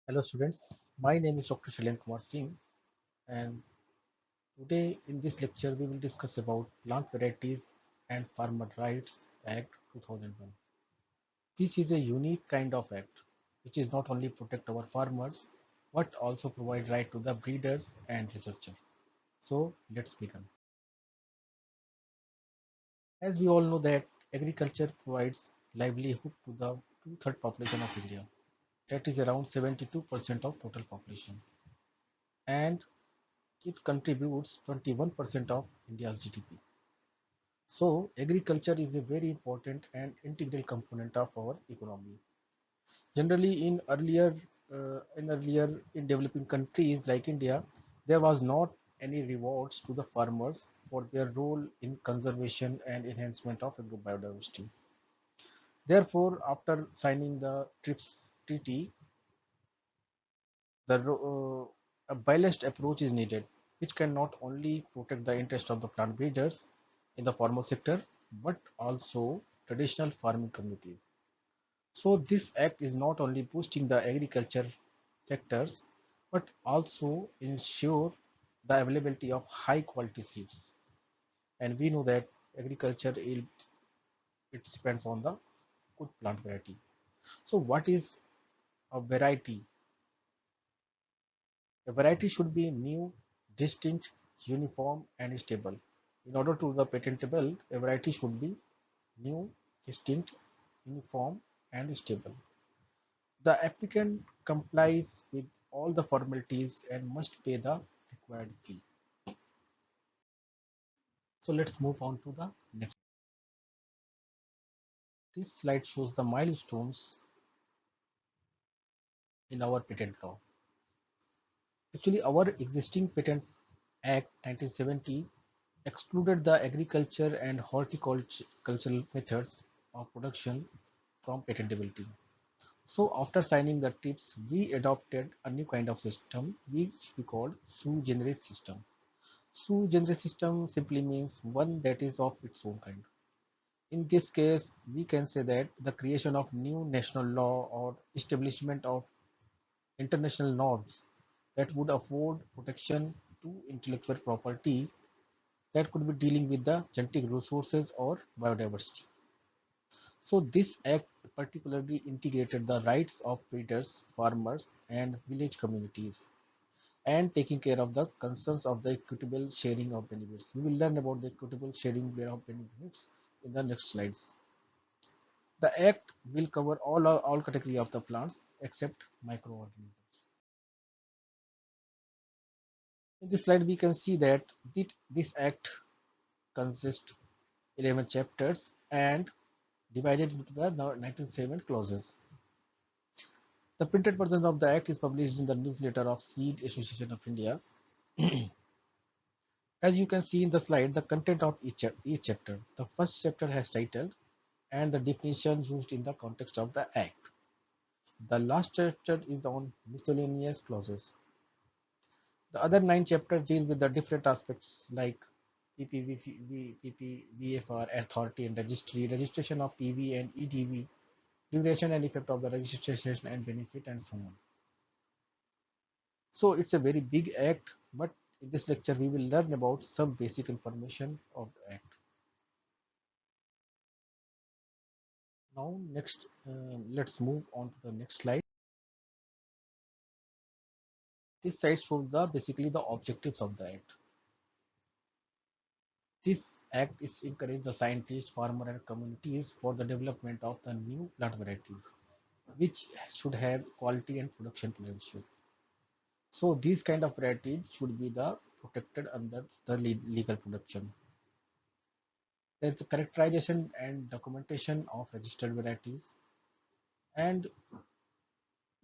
Hello students, my name is Dr. Shailen Kumar Singh and today in this lecture we will discuss about Plant Varieties and Farmer Rights Act 2001. This is a unique kind of act which is not only protect our farmers but also provide right to the breeders and researchers. So let's begin. As we all know that agriculture provides livelihood to the two-third population of India. That is around 72% of total population. And it contributes 21% of India's GDP. So agriculture is a very important and integral component of our economy. Generally, in earlier in developing countries like India, there was not any rewards to the farmers for their role in conservation and enhancement of biodiversity. Therefore, after signing the TRIPS treaty, a balanced approach is needed, which can not only protect the interest of the plant breeders in the formal sector, but also traditional farming communities. So this act is not only boosting the agriculture sectors, but also ensure the availability of high quality seeds. And we know that agriculture it depends on the good plant variety. So what is a variety? A variety should be new, distinct, uniform, and stable. In order to the patentable, a variety should be new, distinct, uniform, and stable. The applicant complies with all the formalities and must pay the required fee. So let's move on to the next. This slide shows the milestones in our patent law. Actually, our existing Patent Act 1970 excluded the agriculture and horticultural methods of production from patentability. So after signing the TRIPS, we adopted a new kind of system which we called sui generis system. Sui generis system simply means one that is of its own kind. In this case, we can say that the creation of new national law or establishment of international norms that would afford protection to intellectual property that could be dealing with the genetic resources or biodiversity. So this act particularly integrated the rights of breeders, farmers, and village communities, and taking care of the concerns of the equitable sharing of benefits. We will learn about the equitable sharing of benefits in the next slides. The act will cover all category of the plants except microorganisms. In this slide, we can see that this act consists 11 chapters and divided into the 1907 clauses. The printed version of the Act is published in the newsletter of Seed Association of India. As you can see in the slide, the content of each chapter. The first chapter has title and the definition used in the context of the Act. The last chapter is on miscellaneous clauses. The other 9 chapters deal with the different aspects like PPVFR, authority and registry, registration of PV and EDV, duration and effect of the registration and benefit, and so on. So it's a very big act, but in this lecture we will learn about some basic information of the act. Now next, let's move on to the next slide. This slide shows the basically the objectives of the act. This act is encourage the scientists, farmer and communities for the development of the new plant varieties, which should have quality and production potential. So these kind of varieties should be the protected under the legal production. There's the characterization and documentation of registered varieties, and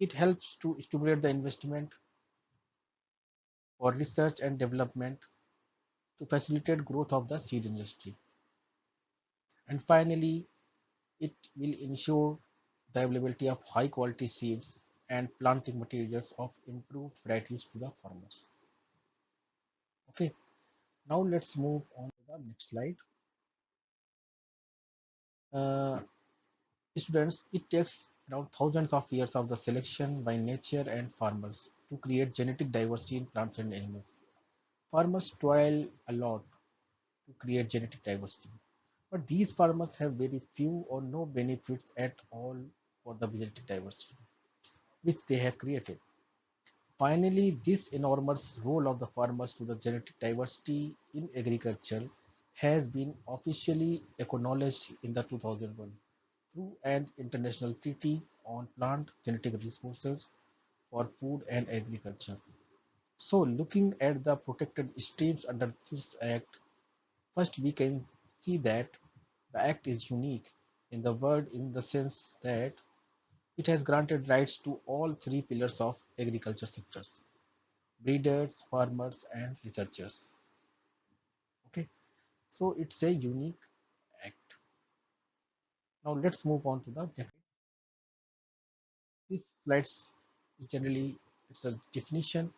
it helps to stimulate the investment for research and development to facilitate growth of the seed industry. And finally, it will ensure the availability of high quality seeds and planting materials of improved varieties to the farmers. Okay, now let's move on to the next slide. Uh, Students, it takes around thousands of years of the selection by nature and farmers to create genetic diversity in plants and animals. Farmers toil a lot to create genetic diversity, but these farmers have very few or no benefits at all for the genetic diversity which they have created. Finally, this enormous role of the farmers to the genetic diversity in agriculture has been officially acknowledged in the 2001 through an international treaty on plant genetic resources for food and agriculture. So, looking at the protected streams under this act, first we can see that the act is unique in the world in the sense that it has granted rights to all three pillars of agriculture sectors: breeders, farmers, and researchers. Okay, so it's a unique act. Now let's move on to the next. This slides is generally it's a definition.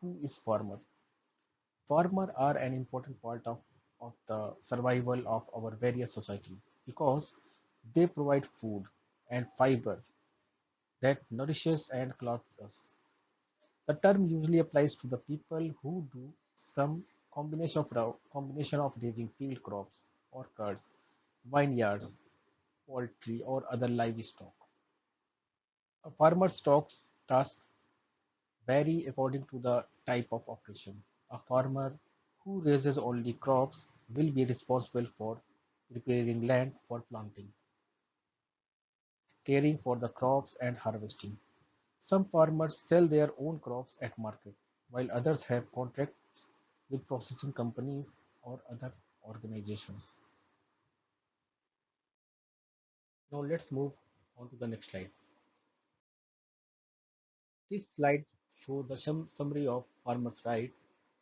Who is farmer? Farmer are an important part of the survival of our various societies because they provide food and fiber that nourishes and clothes us. The term usually applies to the people who do some combination of raising field crops or curds, vineyards, poultry, or other livestock. A farmer's tasks vary according to the type of operation. A farmer who raises only crops will be responsible for preparing land for planting, caring for the crops, and harvesting. Some farmers sell their own crops at market, while others have contracts with processing companies or other organizations. Now let's move on to the next slide. This slide shows the summary of farmers' right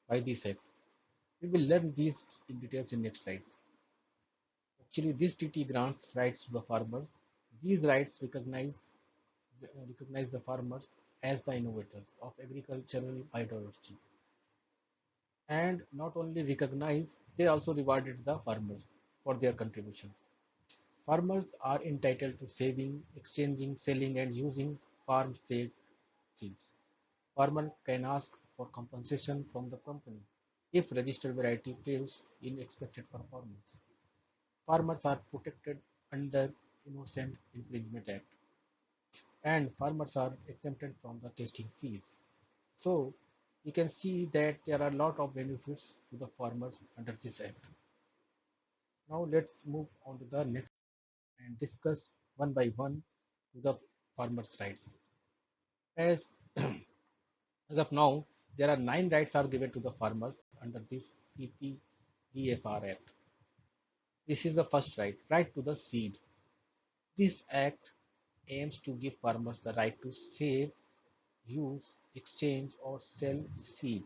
by this act. We will learn these in details in next slides. Actually, this TT grants rights to the farmers. These rights recognize the farmers as the innovators of agricultural biodiversity, and not only recognize, they also rewarded the farmers for their contributions. Farmers are entitled to saving, exchanging, selling, and using farm saved seeds. Farmer can ask for compensation from the company if registered variety fails in expected performance. Farmers are protected under Innocent Infringement Act, and farmers are exempted from the testing fees. So you can see that there are a lot of benefits to the farmers under this act. Now let's move on to the next and discuss one by one the farmers' rights. As as of now, there are 9 rights are given to the farmers under this PPVFR Act. This is the first right, right to the seed. This act aims to give farmers the right to save, use, exchange, or sell seed.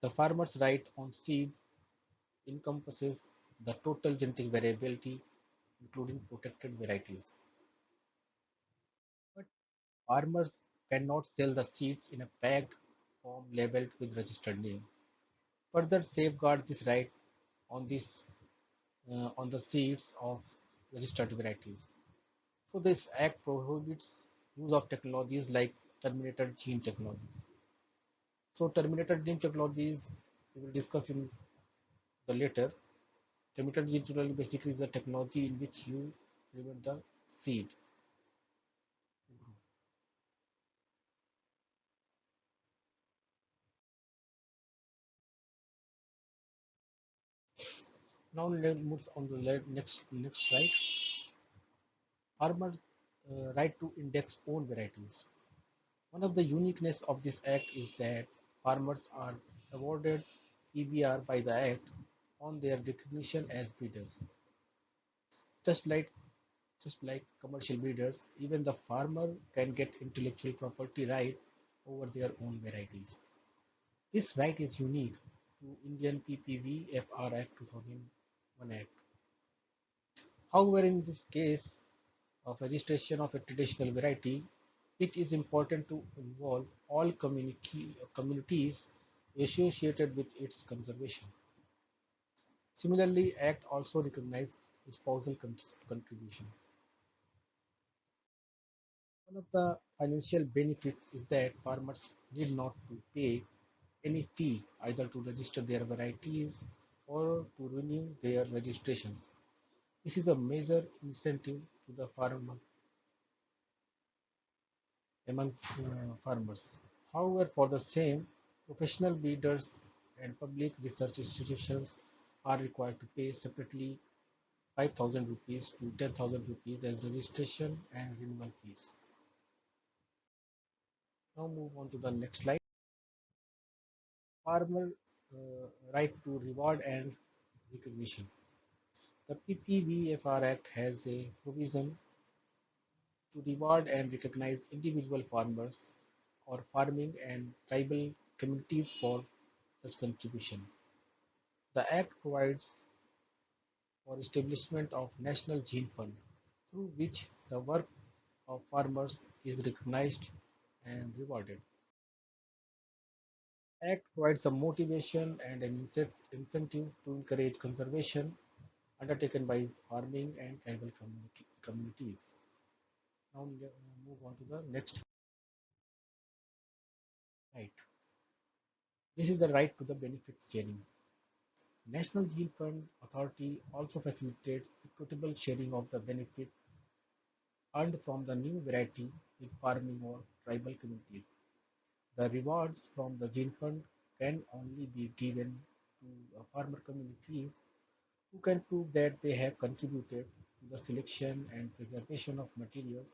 The farmer's right on seed encompasses the total genetic variability, including protected varieties. But farmers cannot sell the seeds in a packed form labeled with registered name. Further safeguard this right on this on the seeds of registered varieties. So this act prohibits use of technologies like terminator gene technologies. So terminator gene technologies we will discuss in the later. Terminator gene technology basically is the technology in which you prevent the seed. Now let's move on to the next slide. Farmers right to index own varieties. One of the uniqueness of this act is that farmers are awarded PBR by the act on their recognition as breeders. Just like just like commercial breeders, even the farmer can get intellectual property right over their own varieties. This right is unique to Indian PPV FR Act 2001 Act. However, in this case of registration of a traditional variety, it is important to involve all communities associated with its conservation. Similarly, Act also recognizes spousal contribution. One of the financial benefits is that farmers need not to pay any fee either to register their varieties or to renew their registrations. This is a major incentive to the farmer among farmers. However, for the same, professional breeders and public research institutions are required to pay separately 5,000 rupees to 10,000 rupees as registration and renewal fees. Now move on to the next slide. Farmer right to reward and recognition. The PPVFR Act has a provision to reward and recognize individual farmers or farming and tribal communities for such contribution. The Act provides for establishment of National Gene Fund, through which the work of farmers is recognized and rewarded. Act provides a motivation and an incentive to encourage conservation undertaken by farming and tribal communities. Now move on to the next. Right. This is the right to the benefits sharing. National Gene Fund Authority also facilitates equitable sharing of the benefit earned from the new variety with farming or tribal communities. The rewards from the gene fund can only be given to farmer communities who can prove that they have contributed to the selection and preservation of materials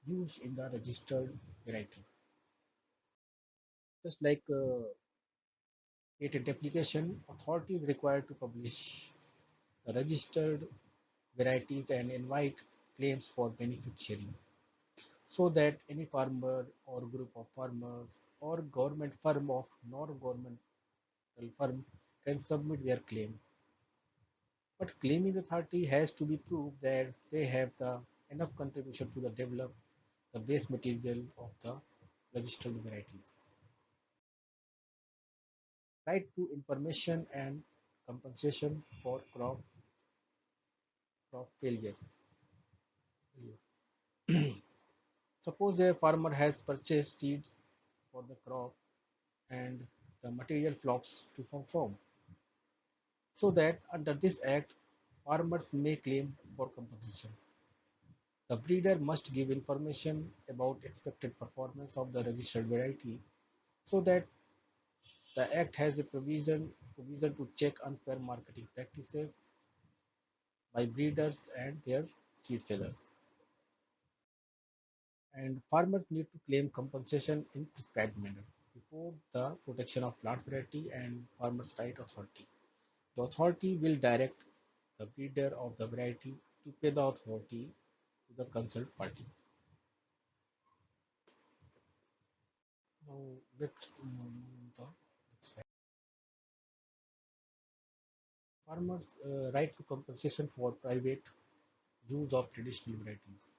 used in the registered variety. Just like patent application, authority is required to publish the registered varieties and invite claims for benefit sharing so that any farmer or group of farmers or government firm of non-governmental firm can submit their claim. But claiming authority has to be proved that they have the enough contribution to the develop the base material of the registered varieties. Right to information and compensation for crop failure. Suppose a farmer has purchased seeds for the crop and the material flops to form. So that under this act, farmers may claim for compensation. The breeder must give information about expected performance of the registered variety so that the Act has a provision to check unfair marketing practices by breeders and their seed sellers. And farmers need to claim compensation in prescribed manner before the Protection of Plant Variety and Farmers' Right Authority. The authority will direct the breeder of the variety to pay the authority to the concerned party. Now, let's move on the next. Farmers' right to compensation for private use of traditional varieties.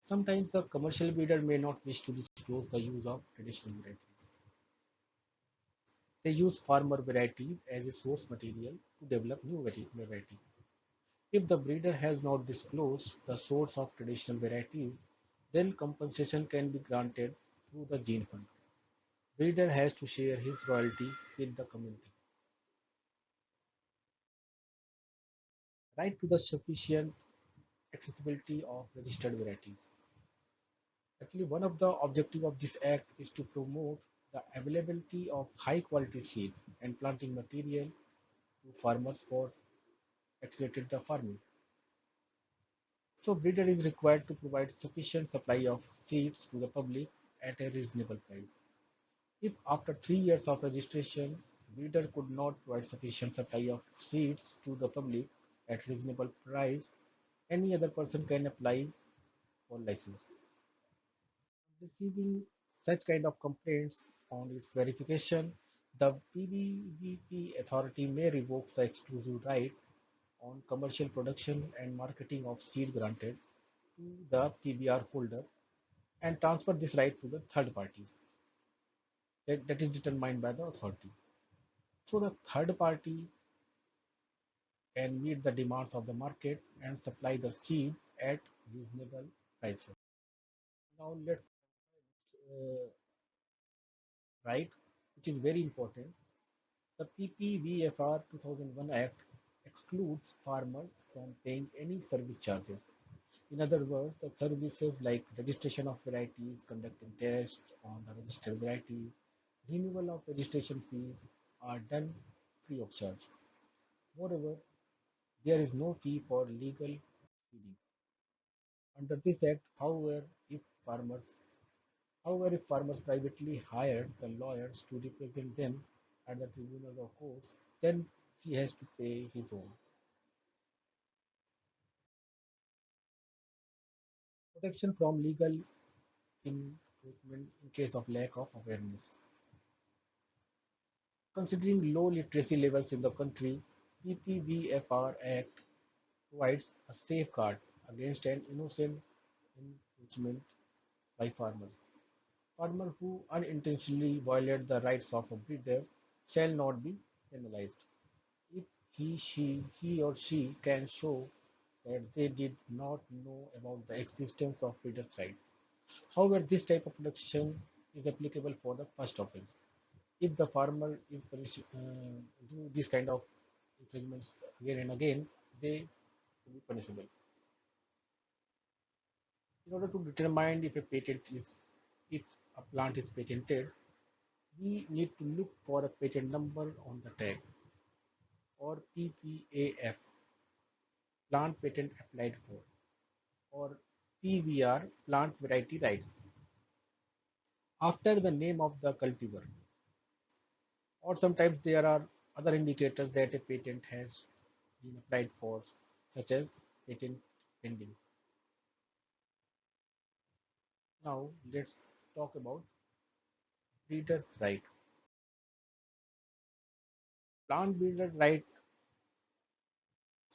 Sometimes the commercial breeder may not wish to disclose the use of traditional varieties. They use farmer varieties as a source material to develop new variety. If the breeder has not disclosed the source of traditional varieties, then compensation can be granted through the gene fund. Breeder has to share his royalty with the community. Right to the sufficient accessibility of registered varieties. Actually, one of the objectives of this act is to promote the availability of high quality seed and planting material to farmers for accelerated the farming. So breeder is required to provide sufficient supply of seeds to the public at a reasonable price. If after 3 years of registration, breeder could not provide sufficient supply of seeds to the public at reasonable price, any other person can apply for license. Receiving such kind of complaints on its verification, the PBVP authority may revoke the exclusive right on commercial production and marketing of seed granted to the PBR holder and transfer this right to the third parties. That is determined by the authority. So the third party can meet the demands of the market and supply the seed at reasonable prices. Now let's right, which is very important. The PPVFR 2001 Act excludes farmers from paying any service charges. In other words, the services like registration of varieties, conducting tests on the registered varieties, renewal of registration fees are done free of charge. Moreover, there is no fee for legal proceedings. Under this act, however, if farmers privately hired the lawyers to represent them at the tribunal or courts, then he has to pay his own. Protection from legal encroachment in case of lack of awareness. Considering low literacy levels in the country, PPVFR Act provides a safeguard against an innocent encroachment by farmers. Farmers who unintentionally violate the rights of a breeder shall not be penalized if he or she can show that they did not know about the existence of breeder's right. However, this type of protection is applicable for the first offense. If the farmer is do this kind of infringements again and again, they will be punishable. In order to determine if a plant is patented, we need to look for a patent number on the tag or PPAF, plant patent applied for, or PVR, plant variety rights, after the name of the cultivar. Or sometimes there are other indicators that a patent has been applied for, such as patent pending. Now let's talk about breeders' right. Plant breeder right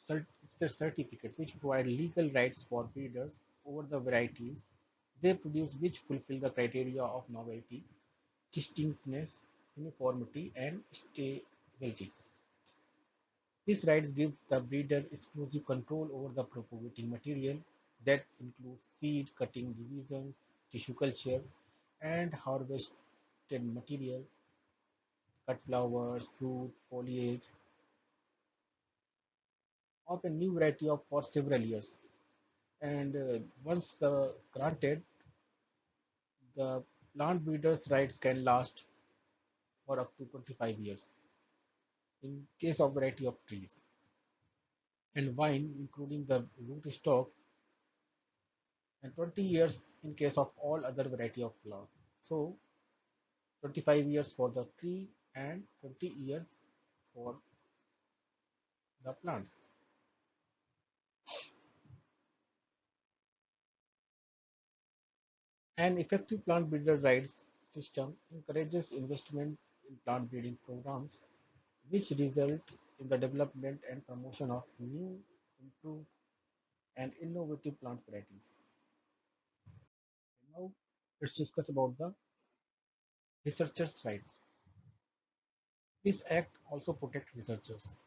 it's the certificates which provide legal rights for breeders over the varieties they produce which fulfill the criteria of novelty, distinctness, uniformity, and stability. These rights give the breeder exclusive control over the propagating material that includes seed, cutting divisions, tissue culture, and harvested material, cut flowers, fruit, foliage of a new variety of for several years. And once the granted, the plant breeder's rights can last for up to 25 years in case of variety of trees, and wine, including the root stock, and 20 years in case of all other variety of plant. So 25 years for the tree and 20 years for the plants. An effective plant breeder rights system encourages investment in plant breeding programs which result in the development and promotion of new, improved, and innovative plant varieties. Now, let's discuss about the researchers' rights. This act also protects researchers.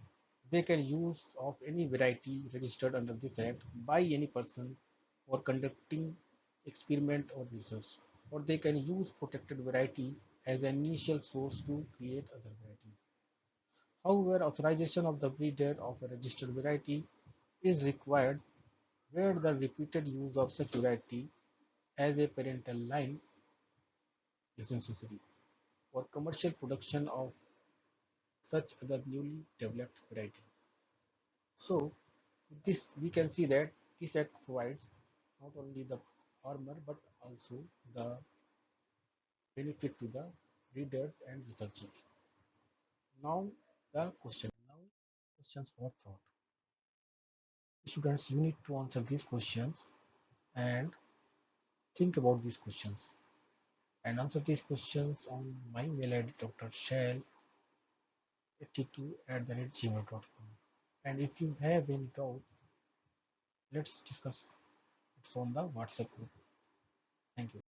They can use of any variety registered under this act by any person for conducting experiment or research, or they can use protected variety as an initial source to create other varieties. However, authorization of the breeder of a registered variety is required where the repeated use of such variety as a parental line is necessary for commercial production of such other newly developed variety. So this we can see that this act provides not only the farmer but also the benefit to the breeders and researchers. Now now questions for thought. Students, you need to answer these questions and think about these questions and answer these questions on my mail ID drshell82@gmail.com. And if you have any doubt, let's discuss it on the WhatsApp group. Thank you.